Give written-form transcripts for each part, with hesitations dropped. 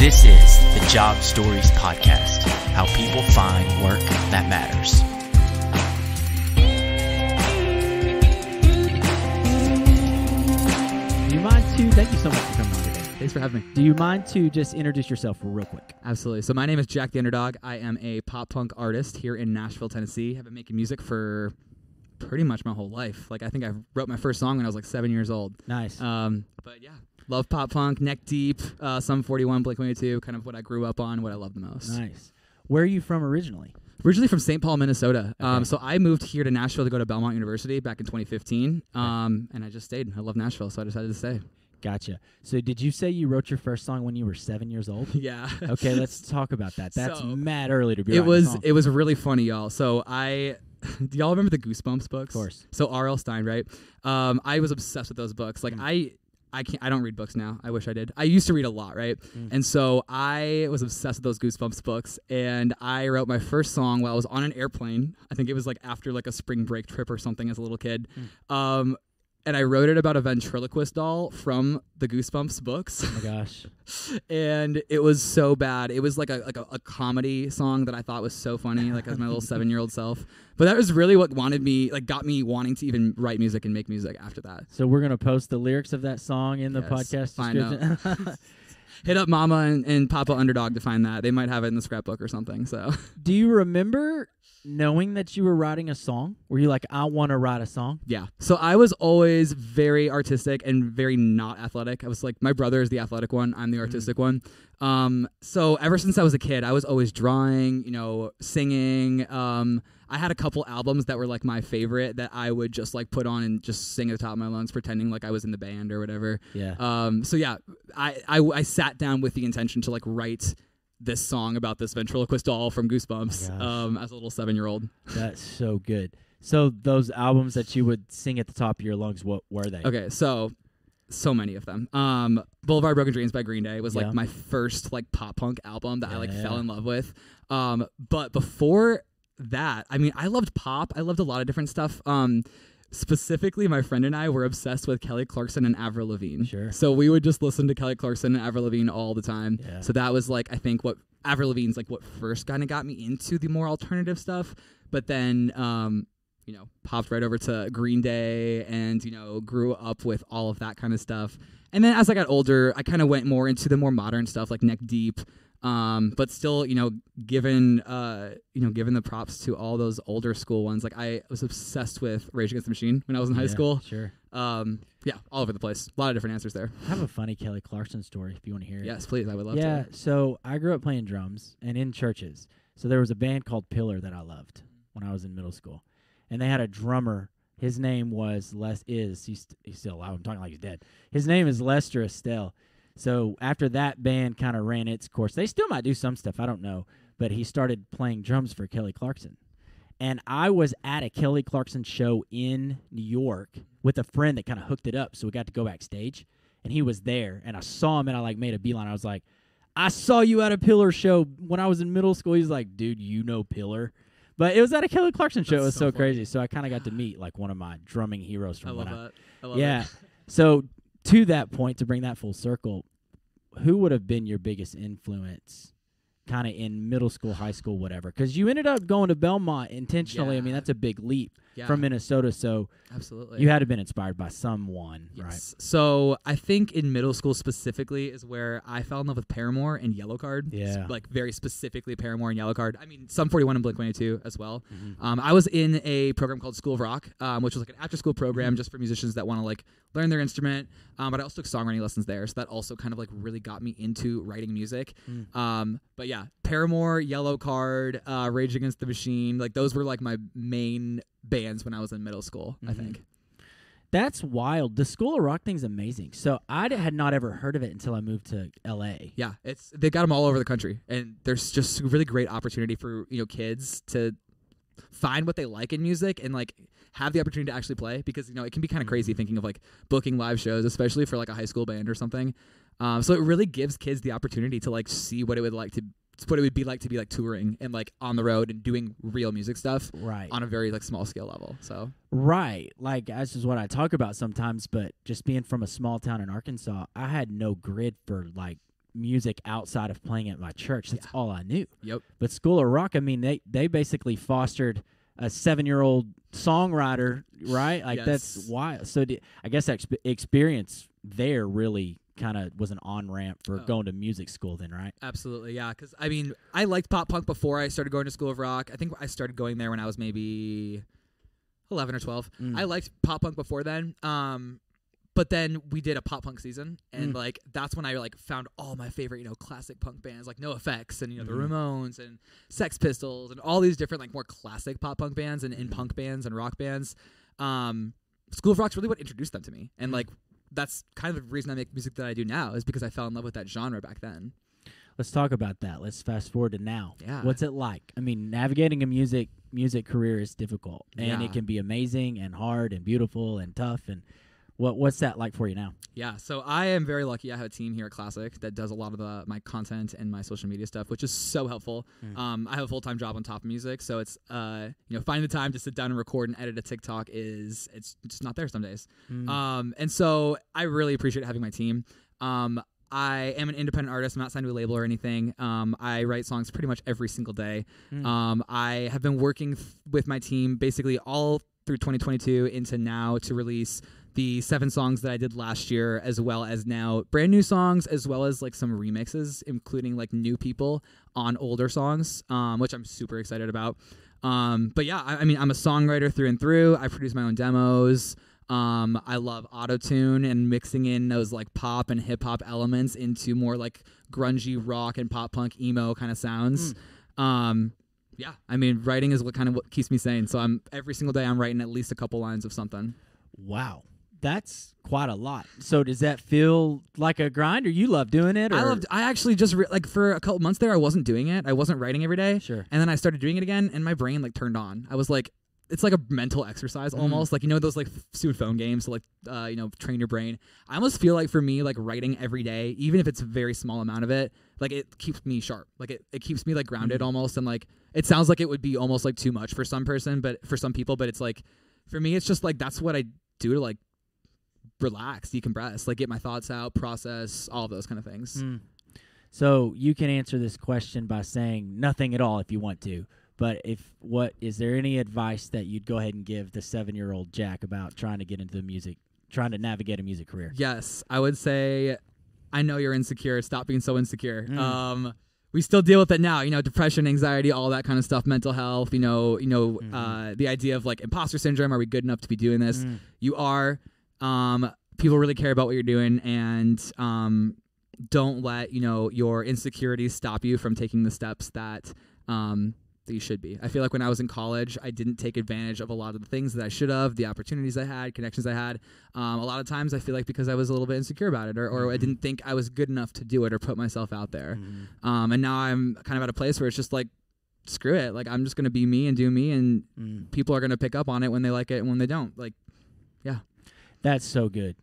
This is the Job Stories Podcast, how people find work that matters. Do you mind to, thank you so much for coming on today. Thanks for having me. Do you mind to just introduce yourself real quick? Absolutely. So my name is Jack the Underdog. I am a pop punk artist here in Nashville, Tennessee. I've been making music for pretty much my whole life. Like I think I wrote my first song when I was like 7 years old. Nice. But yeah, love pop punk, Neck Deep, Sum 41, Blink-182, kind of what I grew up on, what I love the most. Nice. Where are you from originally? Originally from St. Paul, Minnesota. Okay. So I moved here to Nashville to go to Belmont University back in 2015. And I just stayed. I love Nashville, so I decided to stay. Gotcha. So did you say you wrote your first song when you were 7 years old? Yeah. Okay, let's talk about that. That's So, mad early to be It writing a was song. it was really funny, y'all. So do y'all remember the Goosebumps books? Of course. So R.L. Stein, right? I was obsessed with those books. Like I don't read books now. I wish I did. I used to read a lot, right? And so I was obsessed with those Goosebumps books, and I wrote my first song while I was on an airplane. I think it was like after like a spring break trip or something as a little kid. And I wrote it about a ventriloquist doll from the Goosebumps books. Oh my gosh. And it was so bad. It was like a comedy song that I thought was so funny, like as my little 7-year-old self. But that was really what got me wanting to even write music and make music after that. So we're going to post the lyrics of that song in the podcast find description. Hit up Mama and Papa Underdog to find that. They might have it in the scrapbook or something. So, Do you remember knowing that you were writing a song? Were you like, I want to write a song? yeah. So I was always very artistic and very not athletic. I was like, my brother is the athletic one. I'm the artistic one. So ever since I was a kid, I was always drawing, singing. I had a couple albums that were like my favorite that I would just like put on and just sing at the top of my lungs, pretending like I was in the band or whatever. Yeah. So yeah, I sat down with the intention to like write this song about this ventriloquist doll from Goosebumps as a little 7-year-old. That's so good. So those albums that you would sing at the top of your lungs, what were they? Okay, so many of them. Boulevard Broken Dreams by Green Day was like my first like pop punk album that I like fell in love with. But before that, I mean, I loved pop. I loved a lot of different stuff. Specifically, my friend and I were obsessed with Kelly Clarkson and Avril Lavigne. Sure. So we would just listen to Kelly Clarkson and Avril Lavigne all the time. Yeah. So that was like, I think what Avril Lavigne's like what first kind of got me into the more alternative stuff. But then, popped right over to Green Day and, grew up with all of that kind of stuff. And then as I got older, I kind of went more into the more modern stuff like Neck Deep. But still, given the props to all those older school ones, like I was obsessed with Rage Against the Machine when I was in high school. Sure. Yeah, all over the place. A lot of different answers there. I have a funny Kelly Clarkson story if you want to hear it. Yes, please. I would love Yeah, to. so I grew up playing drums and in churches. So there was a band called Pillar that I loved when I was in middle school. And they had a drummer. His name was he's still alive. I'm talking like he's dead. His name is Lester Estelle. So after that band kind of ran its course, they still might do some stuff, I don't know, but he started playing drums for Kelly Clarkson. And I was at a Kelly Clarkson show in New York with a friend that kind of hooked it up, so we got to go backstage, and he was there, and I saw him, and I like made a beeline. I was like, I saw you at a Pillar show when I was in middle school. He's like, dude, you know Pillar? But it was at a Kelly Clarkson show. It was so crazy. So I kind of got to meet like one of my drumming heroes from I love that. I love yeah. it. So to that point, to bring that full circle, who would have been your biggest influence kind of in middle school, high school, whatever? Because you ended up going to Belmont intentionally. Yeah. I mean, that's a big leap Yeah. from Minnesota. So Absolutely. you had to have been inspired by someone, Yes. right? So I think in middle school specifically is where I fell in love with Paramore and Yellowcard. Yeah. Like very specifically Paramore and Yellowcard. I mean, Sum 41 and Blink-182 as well. Mm-hmm. I was in a program called School of Rock, which was like an after-school program just for musicians that want to like learn their instrument. But I also took songwriting lessons there, so that also kind of like really got me into writing music. But yeah, Paramore, Yellowcard, Rage Against the Machine, like those were like my main bands when I was in middle school, I think. That's wild. The School of Rock thing's amazing. So I had not ever heard of it until I moved to L.A. Yeah, they got them all over the country, and there's just a really great opportunity for kids to find what they like in music and like have the opportunity to actually play, because it can be kind of crazy thinking of like booking live shows, especially for like a high school band or something. So it really gives kids the opportunity to like see what it would be like to be like touring and like on the road and doing real music stuff Right. on a very like small scale level. So Right. Like, this is what I talk about sometimes, but just being from a small town in Arkansas, I had no grid for like music outside of playing at my church. That's all I knew. Yep. But School of Rock, I mean, they basically fostered a 7-year-old songwriter, right? Like that's wild. So I guess that experience there really kind of was an on-ramp for going to music school then, right? Absolutely, yeah. Because, I mean, I liked pop punk before I started going to School of Rock. I think I started going there when I was maybe 11 or 12. I liked pop punk before then. But then we did a pop punk season, and like that's when I like found all my favorite, classic punk bands like NoFX and the Ramones and Sex Pistols and all these different like more classic pop punk bands and punk bands and rock bands. School of Rock's really what introduced them to me, and like that's kind of the reason I make music that I do now is because I fell in love with that genre back then. Let's talk about that. Let's fast forward to now. Yeah. What's it like? I mean, navigating a music career is difficult, and it can be amazing and hard and beautiful and tough. And what's that like for you now? Yeah, so I am very lucky. I have a team here at Classic that does a lot of my content and my social media stuff, which is so helpful. I have a full-time job on top of music, so it's finding the time to sit down and record and edit a TikTok it's just not there some days. And so I really appreciate having my team. I am an independent artist. I'm not signed to a label or anything. I write songs pretty much every single day. I have been working with my team basically all through 2022 into now to release the 7 songs that I did last year, as well as now brand new songs, as well as like some remixes, including like new people on older songs, which I'm super excited about. But yeah, I mean, I'm a songwriter through and through. I produce my own demos. I love auto-tune and mixing in those like pop and hip hop elements into more like grungy rock and pop punk emo kind of sounds. Yeah, I mean, writing is what keeps me sane. So every single day I'm writing at least a couple lines of something. Wow. That's quite a lot. So does that feel like a grind, or you love doing it? Or? I actually just for a couple months there, I wasn't doing it. I wasn't writing every day. Sure. And then I started doing it again, and my brain like turned on. I was like, it's like a mental exercise almost. Like, those like stupid phone games to like, train your brain. I almost feel like for me, like writing every day, even if it's a very small amount of it, like it keeps me sharp. Like it keeps me like grounded almost. And like, it sounds like it would be almost like too much for some people, but it's like, for me, it's just like, that's what I do to like relax, decompress, like get my thoughts out, process, all of those kind of things. So you can answer this question by saying nothing at all if you want to. But is there any advice that you'd go ahead and give the 7-year-old Jack about trying to get into trying to navigate a music career? Yes, I would say, I know you're insecure. Stop being so insecure. We still deal with it now, depression, anxiety, all that kind of stuff, mental health, the idea of like imposter syndrome. Are we good enough to be doing this? You are. People really care about what you're doing, and don't let your insecurities stop you from taking the steps that you should be. I feel like when I was in college, I didn't take advantage of a lot of the things that I should have, the opportunities I had, connections I had. A lot of times I feel like because I was a little bit insecure about it, or I didn't think I was good enough to do it or put myself out there. And now I'm kind of at a place where it's just like, screw it. Like, I'm just going to be me and do me, and people are going to pick up on it when they like it and when they don't. Like, yeah. That's so good.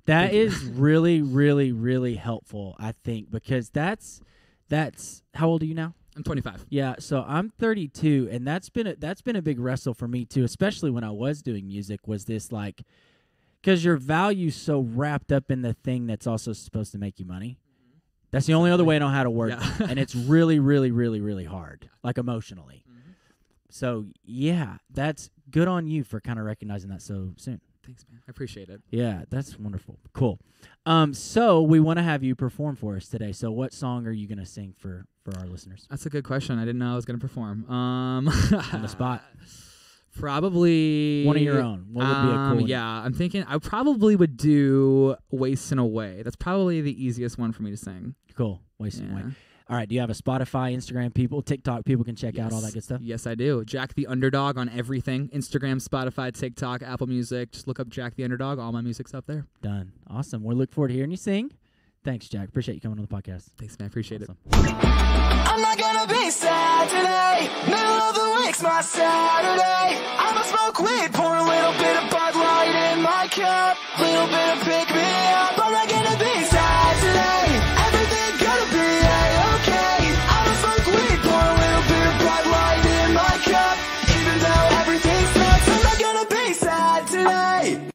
That is really, really, really helpful, I think, because that's how old are you now? I'm 25. Yeah, so I'm 32, and that's been a big wrestle for me too, especially when I was doing music. Was this like, because your value's so wrapped up in the thing that's also supposed to make you money. That's the only other way I know how to work, and it's really, really, really, really hard, like emotionally. So yeah, that's good on you for kind of recognizing that so soon. Thanks, man. I appreciate it. Yeah, that's wonderful. Cool. So we want to have you perform for us today. So what song are you going to sing for our listeners? That's a good question. I didn't know I was going to perform. On the spot. Probably one of your own. What would be a cool one? Yeah, I'm thinking I probably would do Wasting Away. That's probably the easiest one for me to sing. Cool. Wasting Away. All right, do you have a Spotify, Instagram people, TikTok people can check out all that good stuff? Yes, I do. Jack the Underdog on everything. Instagram, Spotify, TikTok, Apple Music. Just look up Jack the Underdog. All my music's up there. Done. Awesome. We look forward to hearing you sing. Thanks, Jack. Appreciate you coming on the podcast. Thanks, man. I appreciate it. I'm not gonna be sad today. Middle of the week's my Saturday. I'ma smoke weed, pour a little bit of Bud Light in my cup. Little bit of pick me up. I'm not gonna be sad today. Everything's gonna be A-okay. I'ma smoke weed, pour a little bit of Bud Light in my cup. Even though everything sucks, I'm not gonna be sad today.